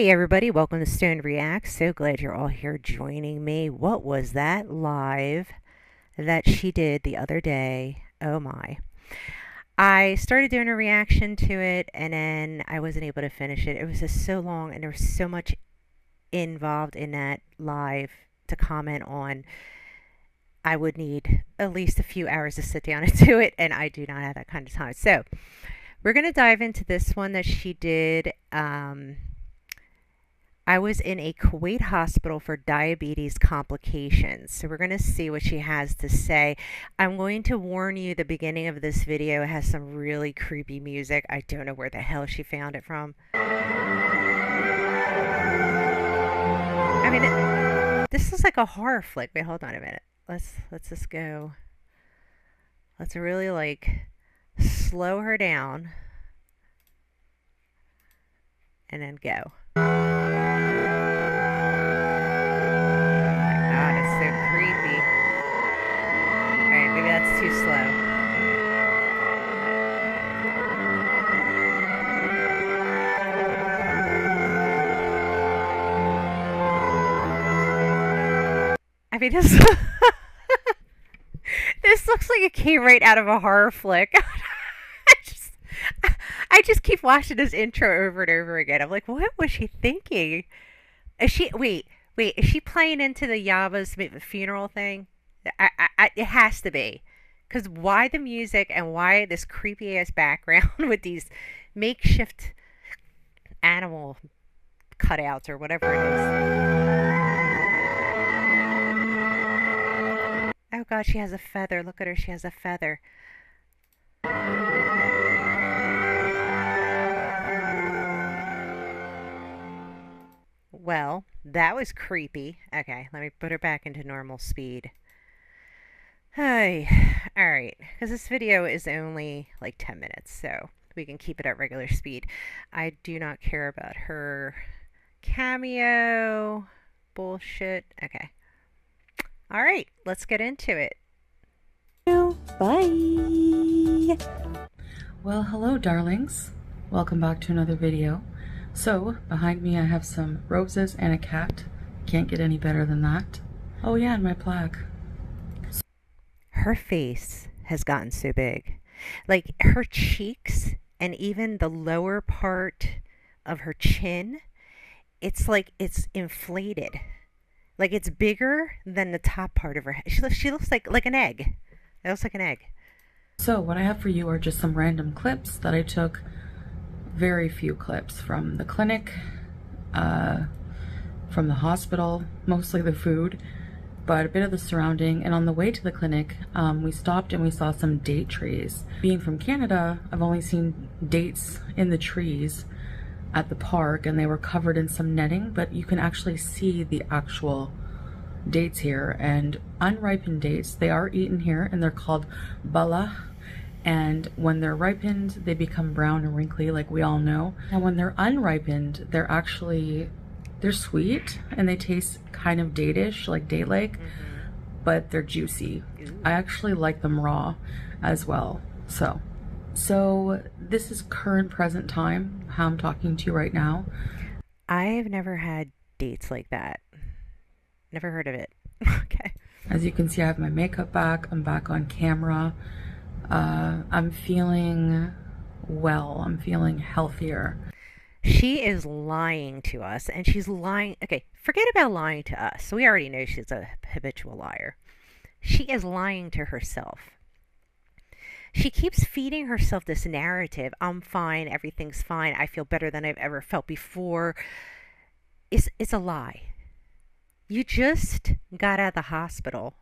Hey everybody, welcome to Stone Reacts. So glad you're all here joining me. What was that live that she did the other day? Oh my. I started doing a reaction to it and then I wasn't able to finish it. It was just so long and there was so much involved in that live to comment on. I would need at least a few hours to sit down and do it, and I do not have that kind of time. So, we're going to dive into this one that she did. I was in a Kuwait hospital for diabetes complications. So we're going to see what she has to say. I'm going to warn you, the beginning of this video has some really creepy music. I don't know where the hell she found it from. I mean, this is like a horror flick. Wait, hold on a minute. Let's just go. Let's really like slow her down and then go. That's too slow. I mean, this this looks like it came right out of a horror flick. I just, I just keep watching this intro over and over again. I'm like, what was she thinking? Is she wait? Is she playing into the Yava's funeral thing? It has to be. Because why the music and why this creepy ass background with these makeshift animal cutouts or whatever it is? Oh god, she has a feather. Look at her, she has a feather. Well, that was creepy. Okay, let me put her back into normal speed. Hi. Alright, because this video is only like 10 minutes, so we can keep it at regular speed. I do not care about her cameo bullshit. Okay. Alright, let's get into it. Bye! Well, hello darlings. Welcome back to another video. So, behind me I have some roses and a cat. Can't get any better than that. Oh yeah, and my plaque. Her face has gotten so big. Like her cheeks and even the lower part of her chin, it's like it's inflated. Like it's bigger than the top part of her head. She looks like an egg. It looks like an egg. So what I have for you are just some random clips that I took, very few clips from the clinic, from the hospital, mostly the food, but a bit of the surrounding. And on the way to the clinic, we stopped and we saw some date trees. Being from Canada, I've only seen dates in the trees at the park, and they were covered in some netting, but you can actually see the actual dates here. And unripened dates, they are eaten here, and they're called bala. And when they're ripened, they become brown and wrinkly, like we all know. And when they're unripened, they're sweet and they taste kind of date-ish, like date-like, but they're juicy. I actually like them raw as well. So this is current present time, how I'm talking to you right now. I've never had dates like that. Never heard of it. Okay. As you can see, I have my makeup back. I'm back on camera. I'm feeling well. I'm feeling healthier. She is lying to us, and she's lying. Okay, forget about lying to us. We already know she's a habitual liar. She is lying to herself. She keeps feeding herself this narrative. I'm fine. Everything's fine. I feel better than I've ever felt before. It's a lie. You just got out of the hospital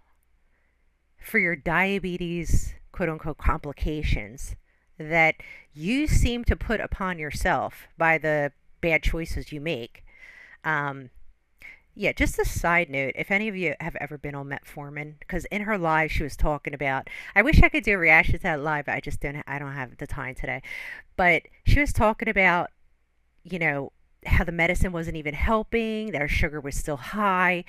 for your diabetes, quote unquote, complications that you seem to put upon yourself by the bad choices you make. Yeah, just a side note, if any of you have ever been on metformin, because in her live she was talking about, I wish I could do a reaction to that live, but I don't have the time today. But she was talking about, how the medicine wasn't even helping, that her sugar was still high.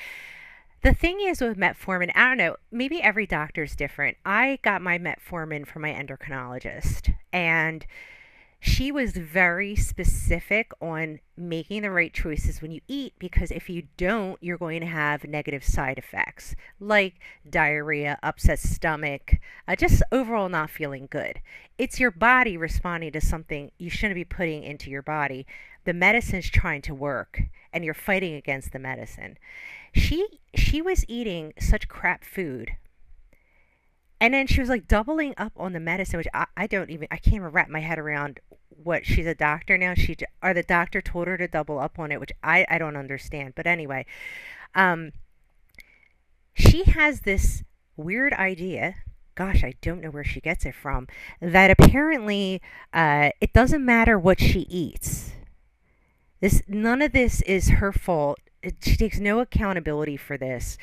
The thing is with metformin, I don't know, maybe every doctor is different. I got my metformin from my endocrinologist, and She was very specific on making the right choices when you eat, because if you don't, you're going to have negative side effects like diarrhea, upset stomach, just overall not feeling good. It's your body responding to something you shouldn't be putting into your body. The medicine's trying to work and you're fighting against the medicine. She was eating such crap food, and then she was like doubling up on the medicine, which I don't even, I can't even wrap my head around what she's a doctor now. Or the doctor told her to double up on it, which I don't understand. But anyway, um, she has this weird idea. Gosh, I don't know where she gets it from. That apparently it doesn't matter what she eats. None of this is her fault. She takes no accountability for this.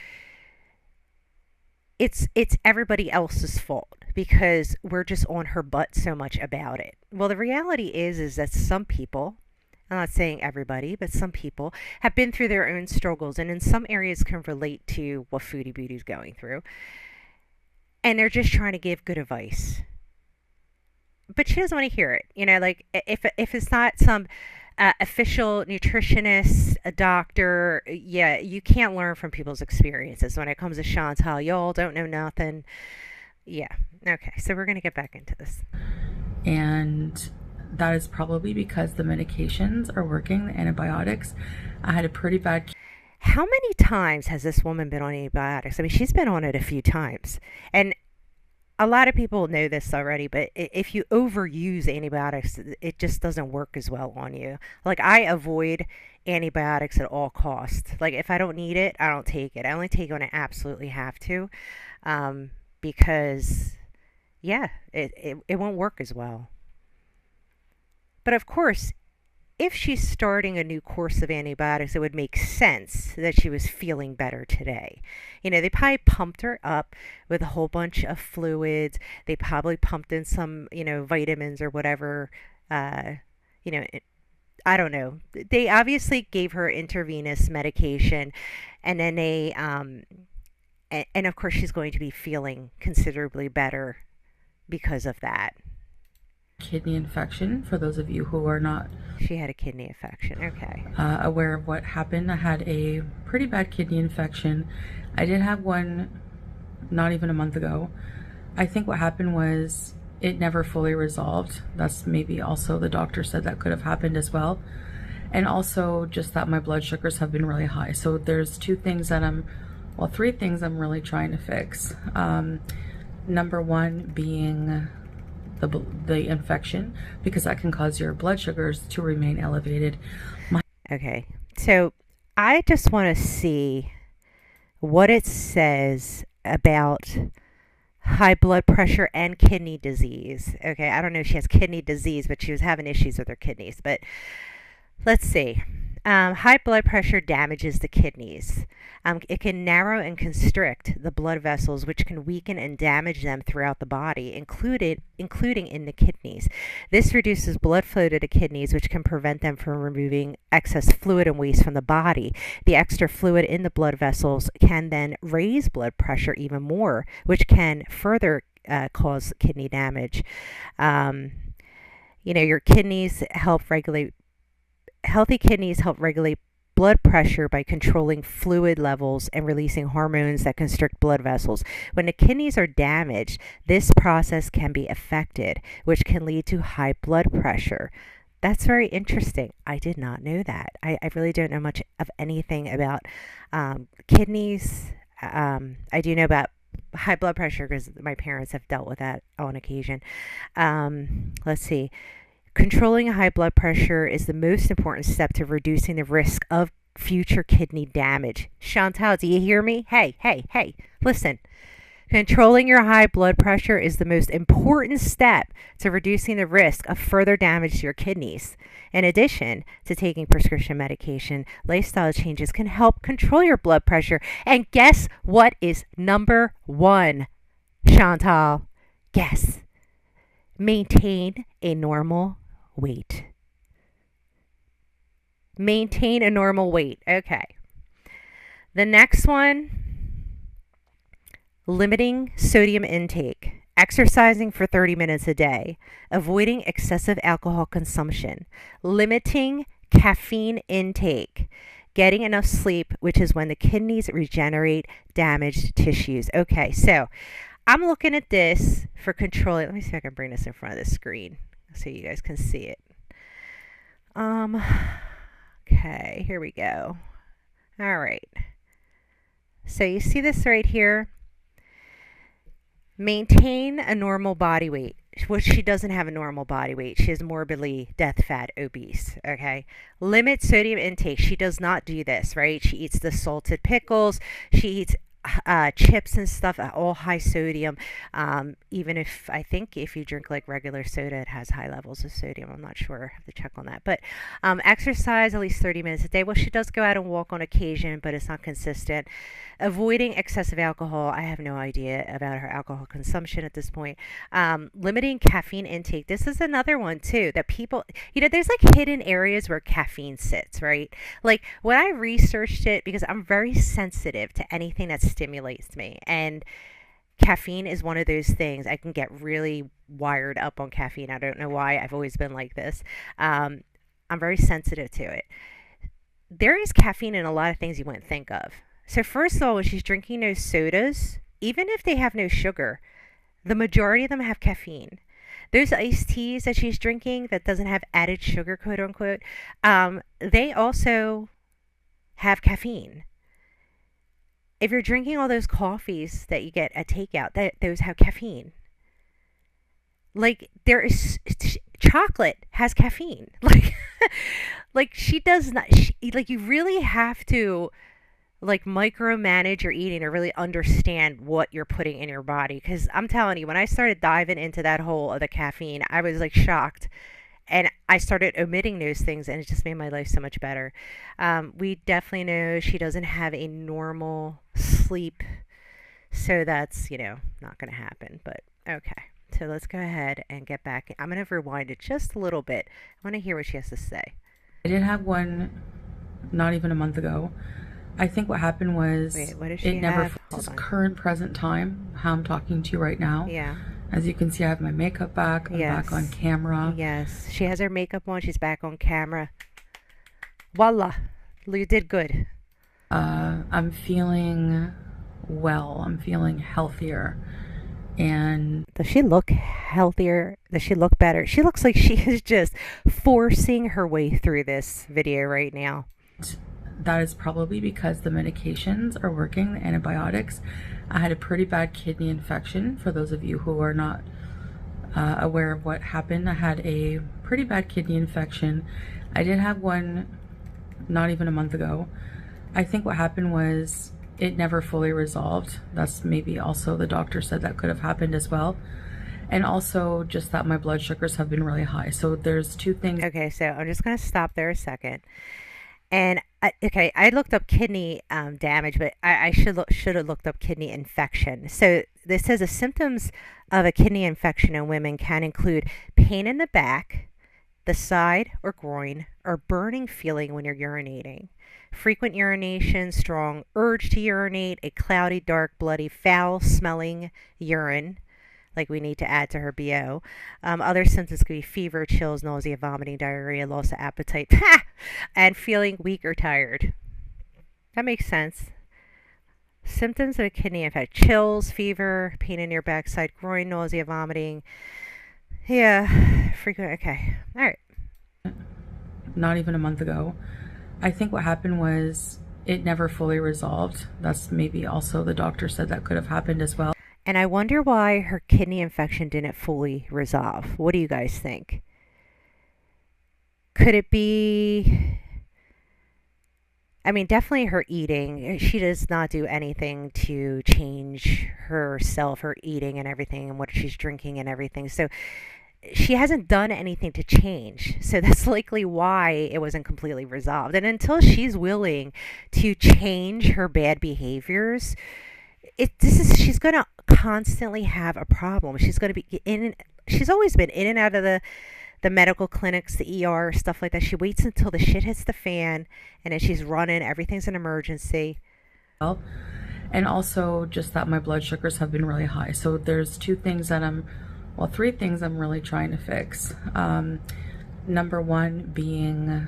It's everybody else's fault because we're just on her butt so much about it. Well, the reality is that some people, I'm not saying everybody, but some people have been through their own struggles and in some areas can relate to what Foodie Beauty is going through. And they're just trying to give good advice. But she doesn't want to hear it. Like if it's not some official nutritionist, a doctor, yeah, you can't learn from people's experiences. When it comes to Chantal, y'all don't know nothing. Yeah. Okay. So we're gonna get back into this. And that is probably because the medications are working, the antibiotics. I had a pretty bad. How many times has this woman been on antibiotics? I mean, she's been on it a few times. And a lot of people know this already, but if you overuse antibiotics, it just doesn't work as well on you. Like, I avoid antibiotics at all costs. Like, if I don't need it, I don't take it. I only take it when I absolutely have to, because, yeah, it won't work as well. But of course, if she's starting a new course of antibiotics, it would make sense that she was feeling better today. They probably pumped her up with a whole bunch of fluids. They probably pumped in some, vitamins or whatever. You know, I don't know. They obviously gave her intravenous medication, and then and of course, she's going to be feeling considerably better because of that. Kidney infection, for those of you who are not She had a kidney infection. Okay. aware of what happened. I had a pretty bad kidney infection. I did have one not even a month ago. I think what happened was it never fully resolved. That's maybe also the doctor said that could have happened as well. And also just that my blood sugars have been really high. So there's three things I'm really trying to fix. Number one being the infection, because that can cause your blood sugars to remain elevated. Okay. So I just want to see what it says about high blood pressure and kidney disease. Okay. I don't know if she has kidney disease, but she was having issues with her kidneys. But let's see. High blood pressure damages the kidneys. It can narrow and constrict the blood vessels, which can weaken and damage them throughout the body, including in the kidneys. This reduces blood flow to the kidneys, which can prevent them from removing excess fluid and waste from the body. The extra fluid in the blood vessels can then raise blood pressure even more, which can further cause kidney damage. Your kidneys help regulate Healthy kidneys help regulate blood pressure by controlling fluid levels and releasing hormones that constrict blood vessels. When the kidneys are damaged, this process can be affected, which can lead to high blood pressure. That's very interesting. I did not know that. I really don't know much of anything about kidneys. I do know about high blood pressure because my parents have dealt with that on occasion. Let's see. Controlling high blood pressure is the most important step to reducing the risk of future kidney damage. Chantal, do you hear me? Hey, hey, hey, listen. Controlling your high blood pressure is the most important step to reducing the risk of further damage to your kidneys. In addition to taking prescription medication, lifestyle changes can help control your blood pressure. And guess what is number one, Chantal? Guess. Maintain a normal weight. Maintain a normal weight. Okay. The next one, limiting sodium intake. exercising for 30 minutes a day, avoiding excessive alcohol consumption, limiting caffeine intake, getting enough sleep, which is when the kidneys regenerate damaged tissues. Okay, so I'm looking at this for controlling. Let me see if I can bring this in front of the screen so you guys can see it. Um, okay, here we go. All right. So you see this right here? Maintain a normal body weight. Well, she doesn't have a normal body weight. She is morbidly death fat obese. Okay. Limit sodium intake. She does not do this, right? She eats the salted pickles. She eats chips and stuff, all high sodium. Even if I think if you drink like regular soda, it has high levels of sodium. I'm not sure. I have to check on that. But exercise at least 30 minutes a day. Well, she does go out and walk on occasion, but it's not consistent. Avoiding excessive alcohol. I have no idea about her alcohol consumption at this point. Limiting caffeine intake. This is another one too that people, there's like hidden areas where caffeine sits, right? Like when I researched it, because I'm very sensitive to anything that stimulates me, and caffeine is one of those things. I can get really wired up on caffeine. I don't know why. I've always been like this. I'm very sensitive to it. There is caffeine in a lot of things you wouldn't think of. So first of all, when she's drinking those sodas, even if they have no sugar, the majority of them have caffeine. Those iced teas that she's drinking that doesn't have added sugar, quote unquote, they also have caffeine. If you're drinking all those coffees that you get at takeout, those have caffeine. Like there is chocolate has caffeine. Like she does not. Like you really have to like micromanage your eating to really understand what you're putting in your body. Because I'm telling you, when I started diving into that hole of the caffeine, I was like shocked. And I started omitting those things, and it just made my life so much better. We definitely know she doesn't have a normal sleep, so that's, not going to happen. But okay, so let's go ahead and get back. I'm going to rewind it just a little bit. I want to hear what she has to say. I did have one not even a month ago. I think what happened was Wait, what does she have? This current present time, how I'm talking to you right now. Yeah. As you can see, I have my makeup back. I'm back on camera. Yes. She has her makeup on. She's back on camera. Voila. You did good. I'm feeling well. I'm feeling healthier. And does she look healthier? Does she look better? She looks like she is just forcing her way through this video right now. That is probably because the medications are working, the antibiotics. I had a pretty bad kidney infection. For those of you who are not aware of what happened, I had a pretty bad kidney infection. I did have one not even a month ago. I think what happened was it never fully resolved. That's maybe also the doctor said that could have happened as well. And also just that my blood sugars have been really high. So there's two things. Okay, so I'm just going to stop there a second. And I looked up kidney damage, but I should have looked up kidney infection. So this says the symptoms of a kidney infection in women can include pain in the back, the side or groin, or burning feeling when you're urinating, frequent urination, strong urge to urinate, a cloudy, dark, bloody, foul-smelling urine, like we need to add to her BO. Other symptoms could be fever, chills, nausea, vomiting, diarrhea, loss of appetite, and feeling weak or tired. That makes sense. Symptoms of a kidney infection: chills, fever, pain in your backside, groin, nausea, vomiting. Yeah, frequent. Okay, all right. Not even a month ago. I think what happened was it never fully resolved. That's maybe also the doctor said that could have happened as well. And I wonder why her kidney infection didn't fully resolve. What do you guys think? Could it be... I mean, definitely her eating. She does not do anything to change herself, her eating and everything, and what she's drinking and everything. So she hasn't done anything to change. So that's likely why it wasn't completely resolved. And until she's willing to change her bad behaviors, she's going to constantly have a problem. She's going to be she's always been in and out of the medical clinics, the ER, stuff like that. She waits until the shit hits the fan, and then she's running. Everything's an emergency. Well, and also just that my blood sugars have been really high. So there's three things I'm really trying to fix. Number one being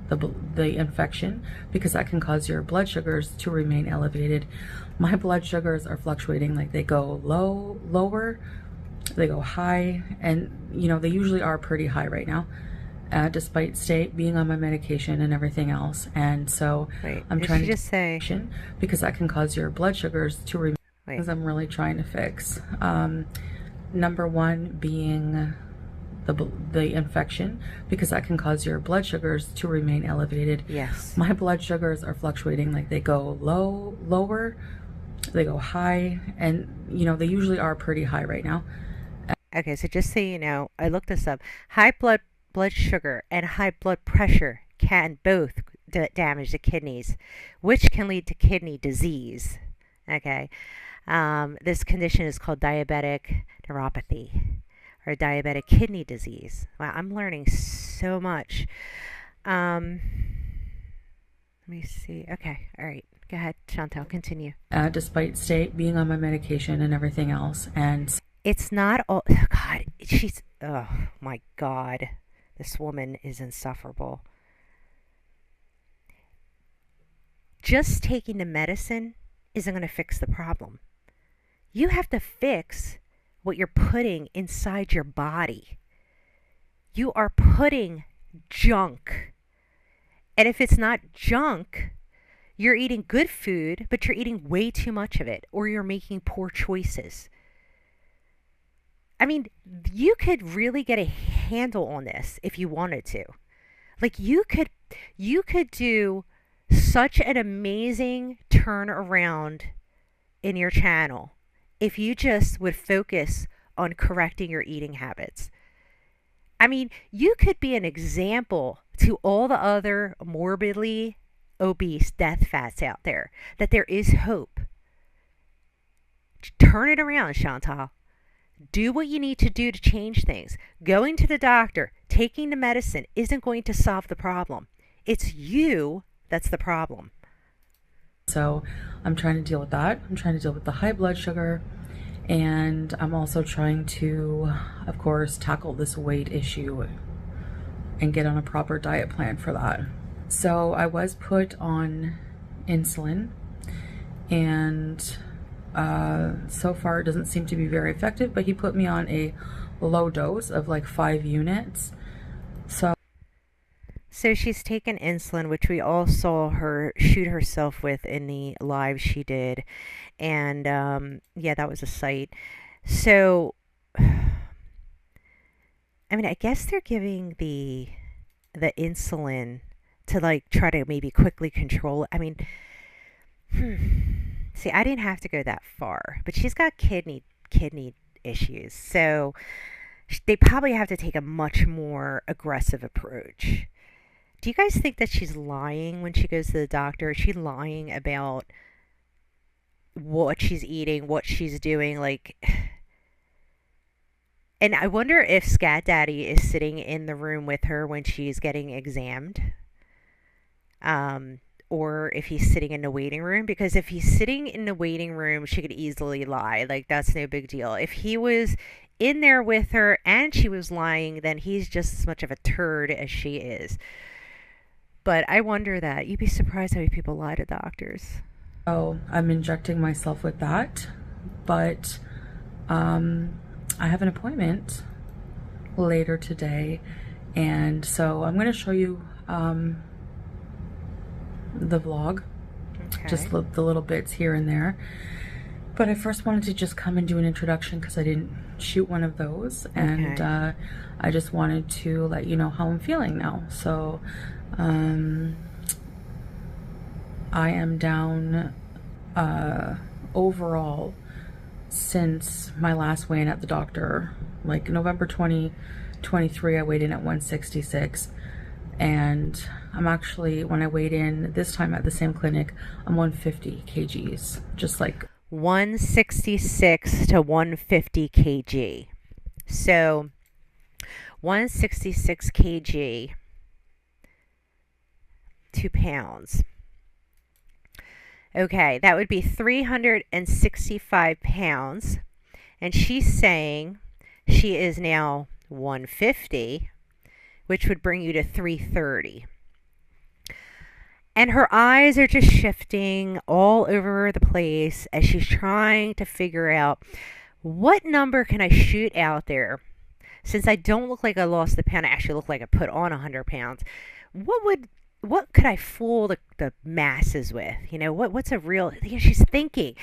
the infection, because that can cause your blood sugars to remain elevated. My blood sugars are fluctuating, like they go lower, they go high, and they usually are pretty high right now, despite being on my medication and everything else. And so Wait, I'm did trying she to just say? because that can cause your blood sugars to remain. Wait, Things I'm really trying to fix. Number one being the infection, because that can cause your blood sugars to remain elevated. yes. My blood sugars are fluctuating, like they go lower, they go high, and they usually are pretty high right now. Okay, so just so you know, I looked this up. High blood sugar and high blood pressure can both damage the kidneys, which can lead to kidney disease. Okay, this condition is called diabetic neuropathy or diabetic kidney disease. Wow, I'm learning so much. Um, Let me see. Okay, all right. Go ahead, Chantel. Continue. Despite being on my medication and everything else, and It's not all. God, she's. Oh my God, this woman is insufferable. Just taking the medicine isn't going to fix the problem. You have to fix what you're putting inside your body. You are putting junk. And if it's not junk, you're eating good food, but you're eating way too much of it, or you're making poor choices. I mean, you could really get a handle on this if you wanted to. Like you could do such an amazing turnaround in your channel if you just would focus on correcting your eating habits. I mean, you could be an example to all the other morbidly obese death fats out there that there is hope. Turn it around, Chantal. Do what you need to do to change things. Going to the doctor, taking the medicine isn't going to solve the problem. It's you that's the problem. so I'm trying to deal with that. I'm trying to deal with the high blood sugar, and I'm also trying to, of course, tackle this weight issue and get on a proper diet plan for that. So I was put on insulin, and so far it doesn't seem to be very effective, but he put me on a low dose of like 5 units. So So she's taken insulin, which we all saw her shoot herself with in the live she did. And yeah, that was a sight. So, I mean, I guess they're giving the insulin to like try to maybe quickly control it. I mean, see, I didn't have to go that far, but she's got kidney issues. So they probably have to take a much more aggressive approach. Do you guys think that she's lying when she goes to the doctor? Is she lying about what she's eating, what she's doing? Like, and I wonder if Scat Daddy is sitting in the room with her when she's getting examined, or if he's sitting in the waiting room. Because if he's sitting in the waiting room, she could easily lie. Like, that's no big deal. If he was in there with her and she was lying, then he's just as much of a turd as she is. But I wonder that. You'd be surprised how many people lie to doctors. I'm injecting myself with that, but I have an appointment later today, and so I'm going to show you the vlog, just Okay. the little bits here and there. But I first wanted to just come and do an introduction because I didn't shoot one of those, and Okay. I just wanted to let you know how I'm feeling now. So I am down overall since my last weigh-in at the doctor, like November 2023. I weighed in at 166, and I'm actually, when I weighed in this time at the same clinic, I'm 150 kgs, just like 166 to 150 kg. So 166 kg, 2 pounds. Okay, that would be 365 pounds. And she's saying she is now 150, which would bring you to 330. And her eyes are just shifting all over the place as she's trying to figure out what number can I shoot out there. Since I don't look like I lost the pound, I actually look like I put on 100 pounds. What would what could I fool the masses with? What's a real? She's thinking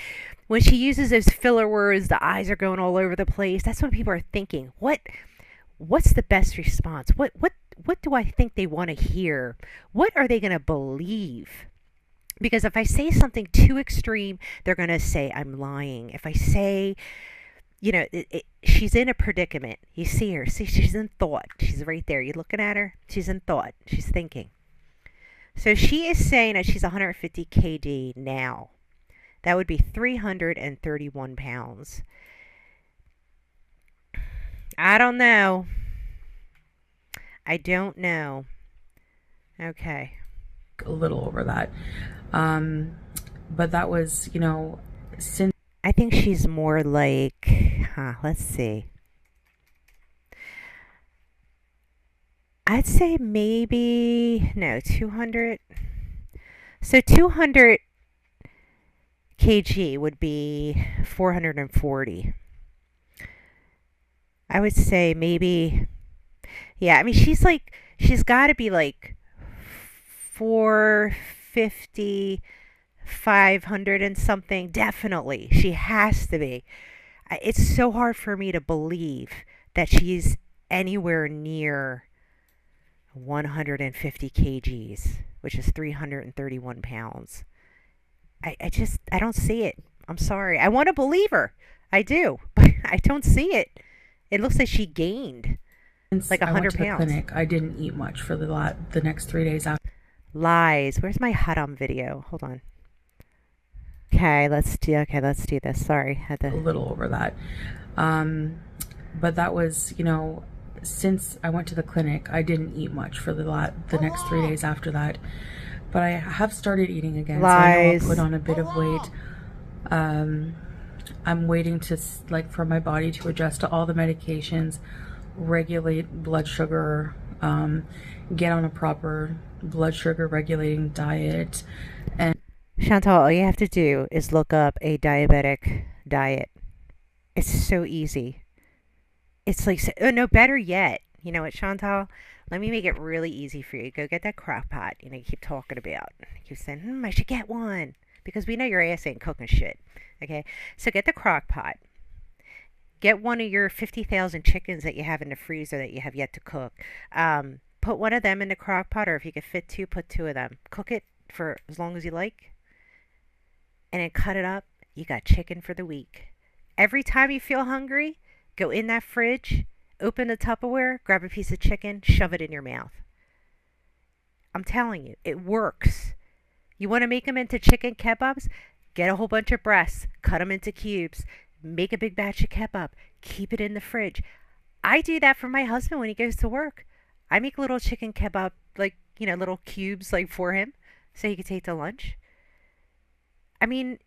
when she uses those filler words. The eyes are going all over the place. That's what people are thinking. What's the best response? What do I think they want to hear? What are they going to believe? Because if I say something too extreme, they're going to say I'm lying. If I say, she's in a predicament. You see her. See, she's in thought. She's right there. You looking at her? She's in thought. She's thinking. So she is saying that she's 150 kd now. That would be 331 pounds. I don't know. I don't know. Okay. A little over that. But that was, since I think she's more like, let's see. I'd say maybe, no, 200. So 200 kg would be 440. I would say maybe, yeah, I mean, she's got to be like 450, 500 and something. Definitely. She has to be. It's so hard for me to believe that she's anywhere near 150 kgs, which is 331 pounds. I don't see it. I'm sorry. I want to believe her. I do, but I don't see it. It looks like she gained like I went 100 to the pounds. clinic, I didn't eat much for the next 3 days after. Lies. Where's my Haram video? Hold on. Okay, let's do this. Sorry. Had A to. little over that. But that was, since I went to the clinic, I didn't eat much for the next 3 days after that. But I have started eating again, so I know I'll Lies. put on a bit of weight. I'm waiting for my body to adjust to all the medications, regulate blood sugar, get on a proper blood sugar regulating diet. And Chantal, all you have to do is look up a diabetic diet. It's so easy. It's like, no, better yet. You know what, Chantal? Let me make it really easy for you. Go get that crock pot, you keep talking about. You keep saying, I should get one. Because we know your ass ain't cooking shit. Okay? So get the crock pot. Get one of your 50,000 chickens that you have in the freezer that you have yet to cook. Put one of them in the crock pot, or if you could fit two, put two of them. Cook it for as long as you like, and then cut it up. You got chicken for the week. Every time you feel hungry, go in that fridge, open the Tupperware, grab a piece of chicken, shove it in your mouth. I'm telling you, it works. You want to make them into chicken kebabs? Get a whole bunch of breasts, cut them into cubes, make a big batch of kebab, keep it in the fridge. I do that for my husband when he goes to work. I make little chicken kebab, like, little cubes, like, for him, so he can take to lunch. I mean,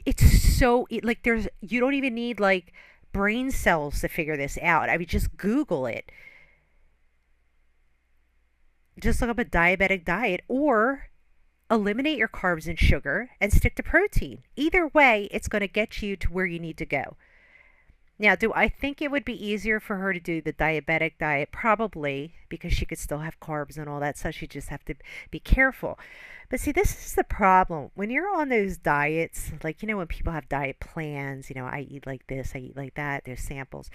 it's so, like, you don't even need, like, brain cells to figure this out. I mean, just Google it. Just look up a diabetic diet, or eliminate your carbs and sugar and stick to protein. Either way, it's going to get you to where you need to go. Now, do I think it would be easier for her to do the diabetic diet? Probably, because she could still have carbs and all that, so she just have to be careful. But see, this is the problem. When you're on those diets, like, when people have diet plans, I eat like this, I eat like that, there's samples.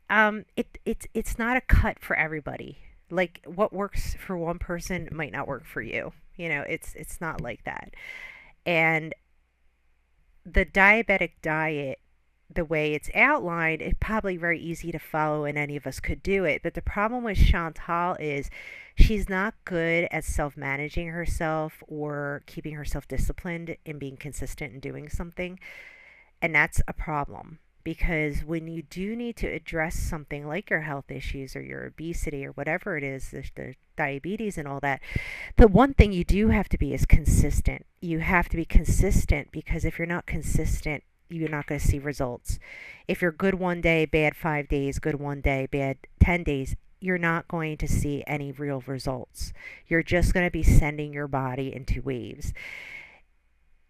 It's not a cut for everybody. Like, what works for one person might not work for you. It's not like that. And the diabetic diet, the way it's outlined, it's probably very easy to follow and any of us could do it. But the problem with Chantal is she's not good at self-managing herself or keeping herself disciplined and being consistent in doing something. And that's a problem. because when you do need to address something like your health issues or your obesity or whatever it is, the diabetes and all that, the one thing you do have to be is consistent. You have to be consistent, because if you're not consistent, you're not going to see results. If you're good one day, bad 5 days, good one day, bad 10 days, you're not going to see any real results. You're just going to be sending your body into waves.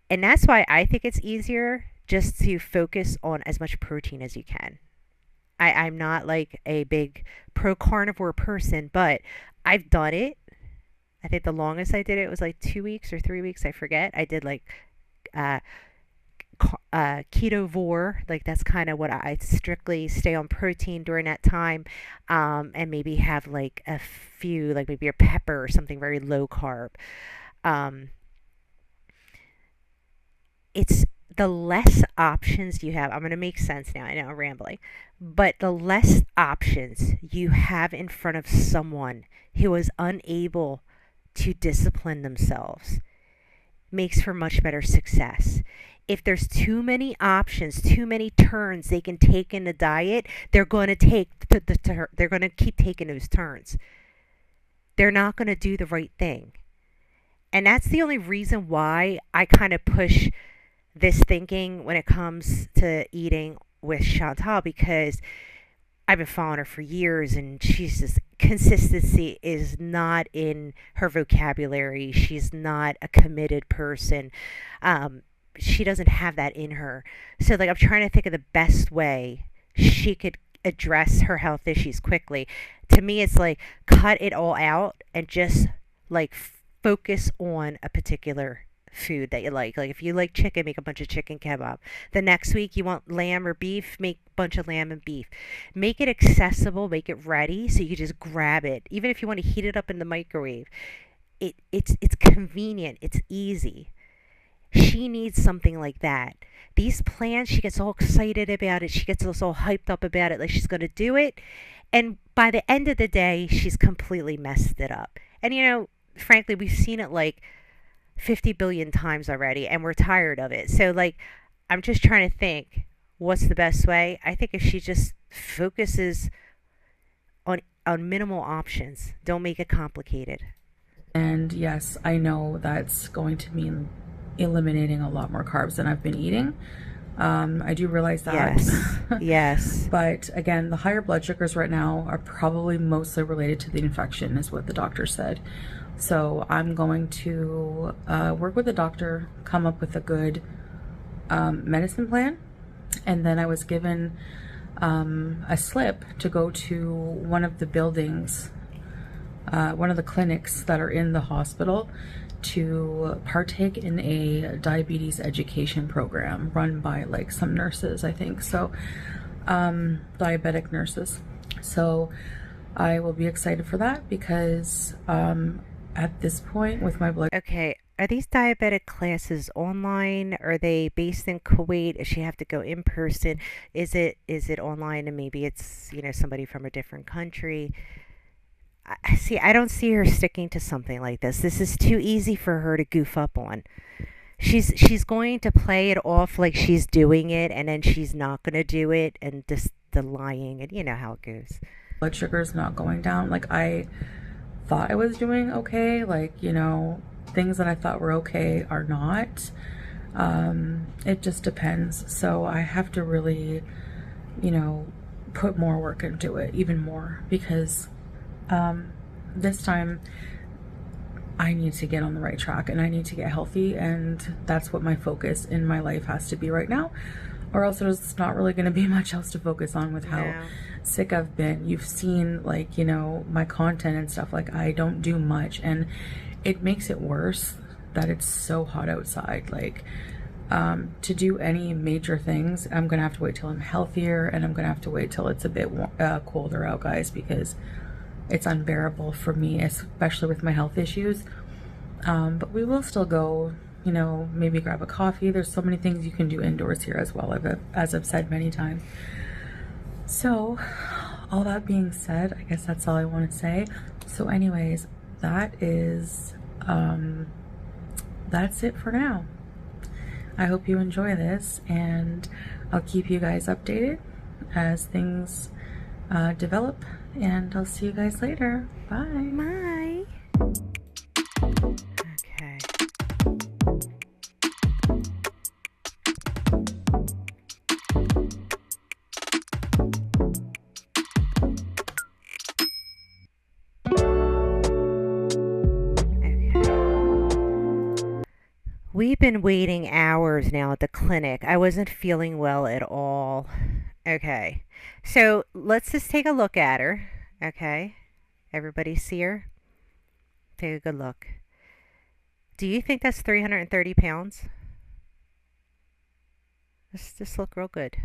And that's why I think it's easier just to focus on as much protein as you can. I'm not like a big pro carnivore person, but I've done it. I think the longest I did it was like 2 weeks or 3 weeks. I forget. I did like uh, ketovore. Like that's kind of what I strictly stay on protein during that time, and maybe have like a few, like maybe a pepper or something very low carb. Um, it's the less options you have. I'm going to make sense now. I know I'm rambling, but the less options you have in front of someone who is unable to discipline themselves makes for much better success. If there's too many options, too many turns they can take in the diet, they're going to they're going to keep taking those turns. They're not going to do the right thing. And that's the only reason why I kind of push this thinking when it comes to eating with Chantal, because I've been following her for years, and she's just, consistency is not in her vocabulary. She's not a committed person. She doesn't have that in her. So like I'm trying to think of the best way she could address her health issues quickly. To me, it's like cut it all out and just like focus on a particular food that you like. Like if you like chicken, make a bunch of chicken kebab. The next week you want lamb or beef, make a bunch of lamb and beef. Make it accessible, make it ready so you can just grab it. Even if you want to heat it up in the microwave, it's convenient, it's easy. She needs something like that. These plans, she gets all excited about it. She gets us all hyped up about it, like she's going to do it. And by the end of the day, she's completely messed it up. And frankly, we've seen it like 50 billion times already, and we're tired of it. So like I'm just trying to think what's the best way. I think if she just focuses on minimal options, don't make it complicated. And yes, I know that's going to mean eliminating a lot more carbs than I've been eating. I do realize that. Yes. Yes. But again, the higher blood sugars right now are probably mostly related to the infection, is what the doctor said. So I'm going to work with the doctor, come up with a good medicine plan. And then I was given a slip to go to one of the buildings, one of the clinics that are in the hospital, to partake in a diabetes education program run by like some nurses, I think. So diabetic nurses. So I will be excited for that, because at this point with my blood. Okay. Are these diabetic classes online? Are they based in Kuwait? Does she have to go in person? Is it online, and maybe it's somebody from a different country? See, I don't see her sticking to something like this. This is too easy for her to goof up on. She's going to play it off like she's doing it, and then she's not going to do it, and just the lying, and you know how it goes. Blood sugar is not going down. Like I thought I was doing okay. Like things that I thought were okay are not. It just depends. So I have to really, put more work into it, even more, because this time I need to get on the right track and I need to get healthy, and that's what my focus in my life has to be right now, or else there's not really going to be much else to focus on with how sick I've been. You've seen like my content and stuff. Like I don't do much, and it makes it worse that it's so hot outside. Like to do any major things, I'm gonna have to wait till I'm healthier, and I'm gonna have to wait till it's a bit colder out, guys, because it's unbearable for me, especially with my health issues. But we will still go, maybe grab a coffee. There's so many things you can do indoors here as well, as I've said many times. So all that being said, I guess that's all I want to say. So anyways, that's it for now. I hope you enjoy this, and I'll keep you guys updated as things develop, and I'll see you guys later. Bye. Bye. Okay. We've been waiting hours now at the clinic. I wasn't feeling well at all. Okay. So let's just take a look at her. Okay. Everybody see her? Take a good look. Do you think that's 330 pounds? Let's just look real good.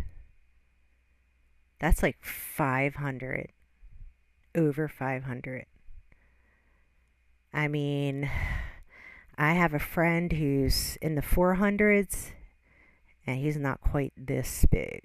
That's like 500. Over 500. I mean, I have a friend who's in the 400s, and he's not quite this big.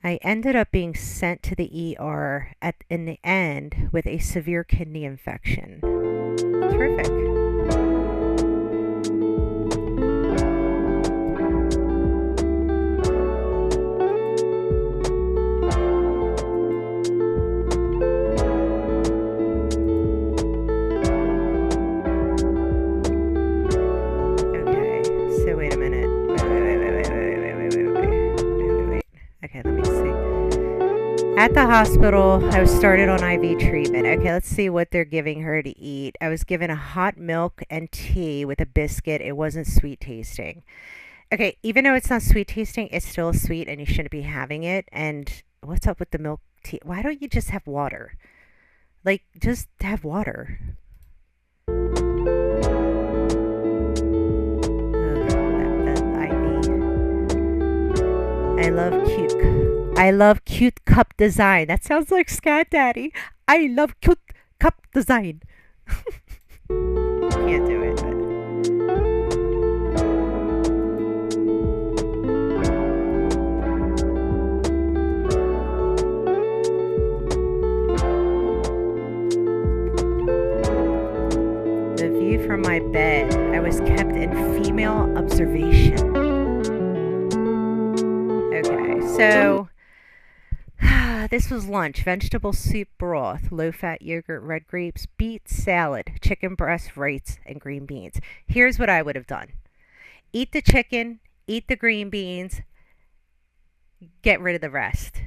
I ended up being sent to the ER in the end with a severe kidney infection. Terrific. Okay, so wait a minute. Wait. Okay, let me see. At the hospital, I was started on IV treatment. Okay, let's see what they're giving her to eat. I was given a hot milk and tea with a biscuit. It wasn't sweet tasting. Okay, even though it's not sweet tasting, it's still sweet and you shouldn't be having it. And what's up with the milk tea? Why don't you just have water? Like, just have water. IV. I love cute cup design. That sounds like Scat Daddy. I love cute cup design. Can't do it. But. The view from my bed. I was kept in female observation. Okay, so this was lunch: vegetable soup broth, low-fat yogurt, red grapes, beet salad, chicken breast, rice, and green beans. Here's what I would have done: eat the chicken, eat the green beans, get rid of the rest.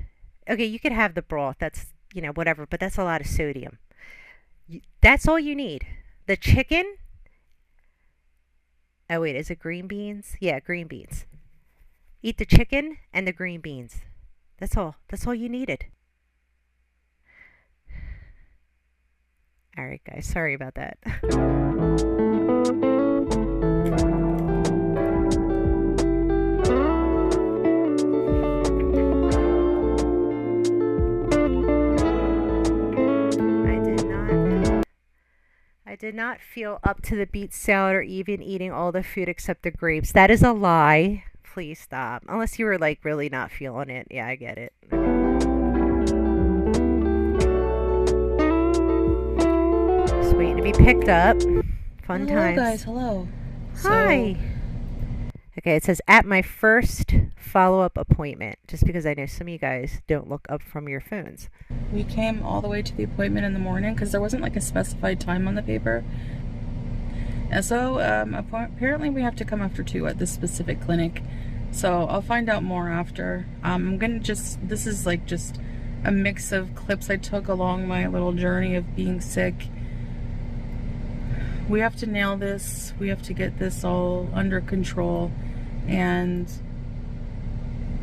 Okay, you could have the broth. That's, whatever, but that's a lot of sodium. That's all you need. The chicken. Oh wait, is it green beans? Yeah, green beans. Eat the chicken and the green beans. That's all. That's all you needed. All right, guys. Sorry about that. I did not feel up to the beet salad or even eating all the food except the grapes. That is a lie. Please stop. Unless you were like really not feeling it. Yeah, I get it. Just waiting to be picked up. Fun Hello, times. guys. Hello. Hi. Okay, it says at my first follow-up appointment, just because I know some of you guys don't look up from your phones. We came all the way to the appointment in the morning because there wasn't like a specified time on the paper. And so apparently we have to come after 2 at this specific clinic. So I'll find out more after. I'm gonna this is like just a mix of clips I took along my little journey of being sick. We have to nail this. We have to get this all under control.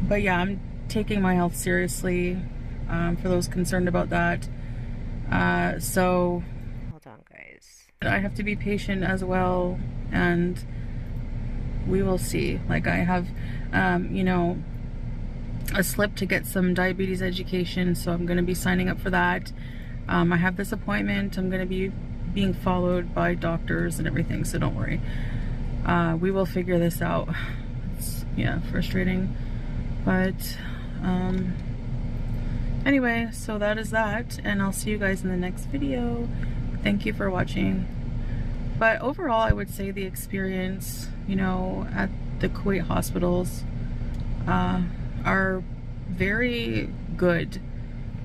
But yeah, I'm taking my health seriously, for those concerned about that. So Hold on, guys. I have to be patient as well, and we will see. Like I have, a slip to get some diabetes education, so I'm going to be signing up for that. I have this appointment. I'm going to be being followed by doctors and everything, so don't worry. We will figure this out. It's, yeah, frustrating. But anyway, so that is that, and I'll see you guys in the next video. Thank you for watching. But overall, I would say the experience, you know, at the Kuwait hospitals are very good.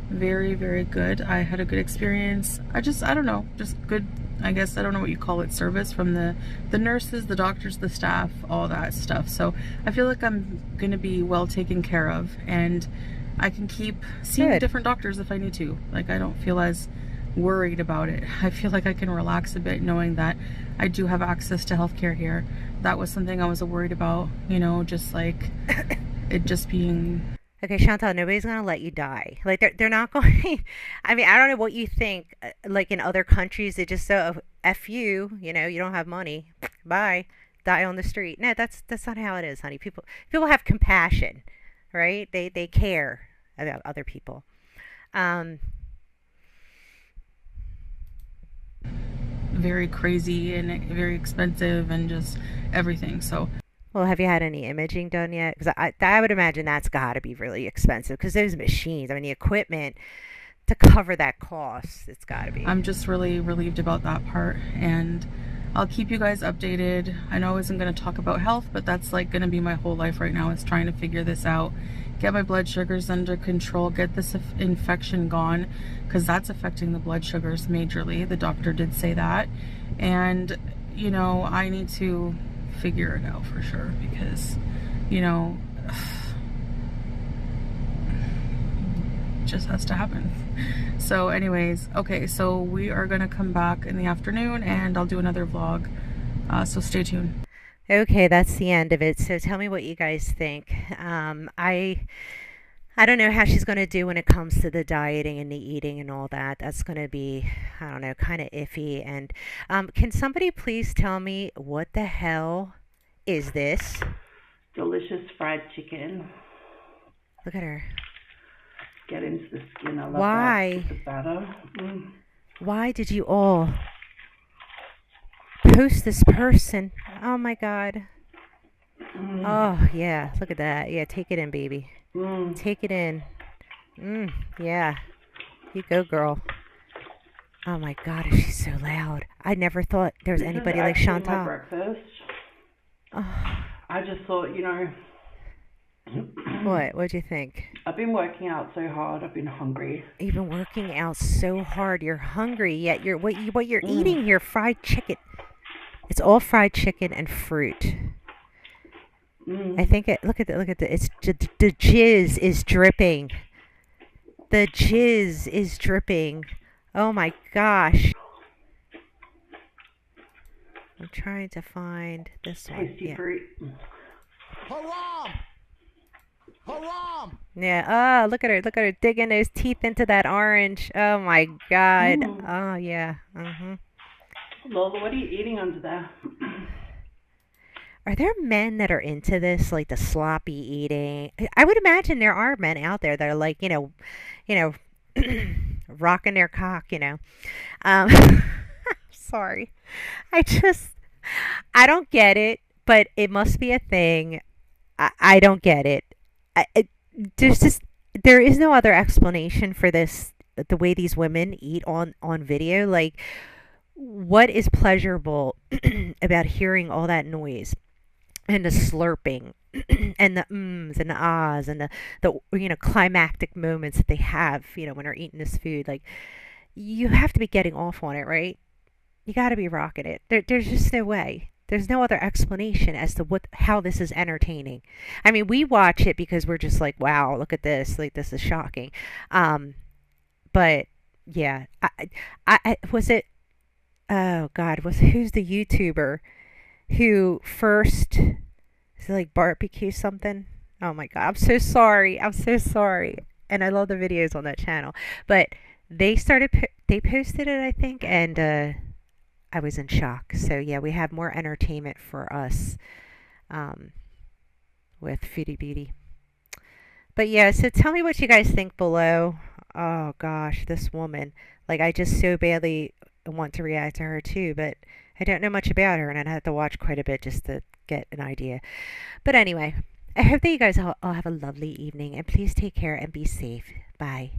Very, very good. I had a good experience. I don't know, just good, I guess, I don't know what you call it, service from the nurses, the doctors, the staff, all that stuff. So I feel like I'm gonna be well taken care of, and I can keep seeing different doctors if I need to. Like, I don't feel as worried about it. I feel like I can relax a bit knowing that I do have access to healthcare here. That was something I was worried about, you know, just like it just being... Okay, Chantal, nobody's gonna let you die. Like they're not going. I mean, I don't know what you think. Like in other countries, they just say, "F you," you know, you don't have money, bye, die on the street. No, that's not how it is, honey. People have compassion, right? They care about other people. Um, Very crazy and very expensive and just everything. So well, have you had any imaging done yet? Because I would imagine that's got to be really expensive. Because those machines, I mean, the equipment to cover that cost, it's got to be. I'm just really relieved about that part, and I'll keep you guys updated. I know I wasn't going to talk about health, but that's like going to be my whole life right now, is trying to figure this out, get my blood sugars under control, get this infection gone, because that's affecting the blood sugars majorly. The doctor did say that, and you know, I need to figure it out for sure, because you know, it just has to happen. So anyways, okay, so we are gonna come back in the afternoon and I'll do another vlog, so stay tuned. Okay, that's the end of it. So tell me what you guys think. I don't know how she's going to do when it comes to the dieting and the eating and all that. That's going to be, I don't know, kind of iffy. And can somebody please tell me what the hell is this? Delicious fried chicken. Look at her. Get into the skin. I love Why? that. The batter. Why did you all post this person? Oh my God. Oh yeah, look at that. Yeah, take it in, baby. Take it in. Yeah. You go, girl. Oh my God, is she so loud? I never thought there was anybody like Chantal. My breakfast. Oh. I just thought, you know. What? What'd you think? I've been working out so hard. I've been hungry. You've been working out so hard. You're hungry, yet what you're eating here, fried chicken. It's all fried chicken and fruit. I think look at the it's the jizz is dripping. The jizz is dripping. Oh my gosh. I'm trying to find this one. Tasty fruit. Haram! Haram! Yeah. Oh, look at her digging those teeth into that orange. Oh my God. Oh yeah. Lola, what are you eating under there? Are there men that are into this, like the sloppy eating? I would imagine there are men out there that are like, you know, rocking their cock, you know. Sorry. I don't get it, but it must be a thing. I don't get it. There is no other explanation for this, the way these women eat on video. Like, what is pleasurable about hearing all that noise? And the slurping and the ums and the ahs and the you know, climactic moments that they have, you know, when they're eating this food. Like, you have to be getting off on it, right? You got to be rocking it. There's just no way. There's no other explanation as to how this is entertaining. I mean, we watch it because we're just like, wow, look at this. Like, this is shocking. But yeah, I was it. Oh God, who's the YouTuber who first, is it like barbecue something? Oh my God, I'm so sorry. And I love the videos on that channel. But they posted it, I think, and I was in shock. So yeah, we have more entertainment for us with Foodie Beauty. But But yeah, so tell me what you guys think below. Oh gosh, this woman. Like, I just so badly want to react to her too, but I don't know much about her and I'd have to watch quite a bit just to get an idea. But anyway, I hope that you guys all have a lovely evening and please take care and be safe. Bye.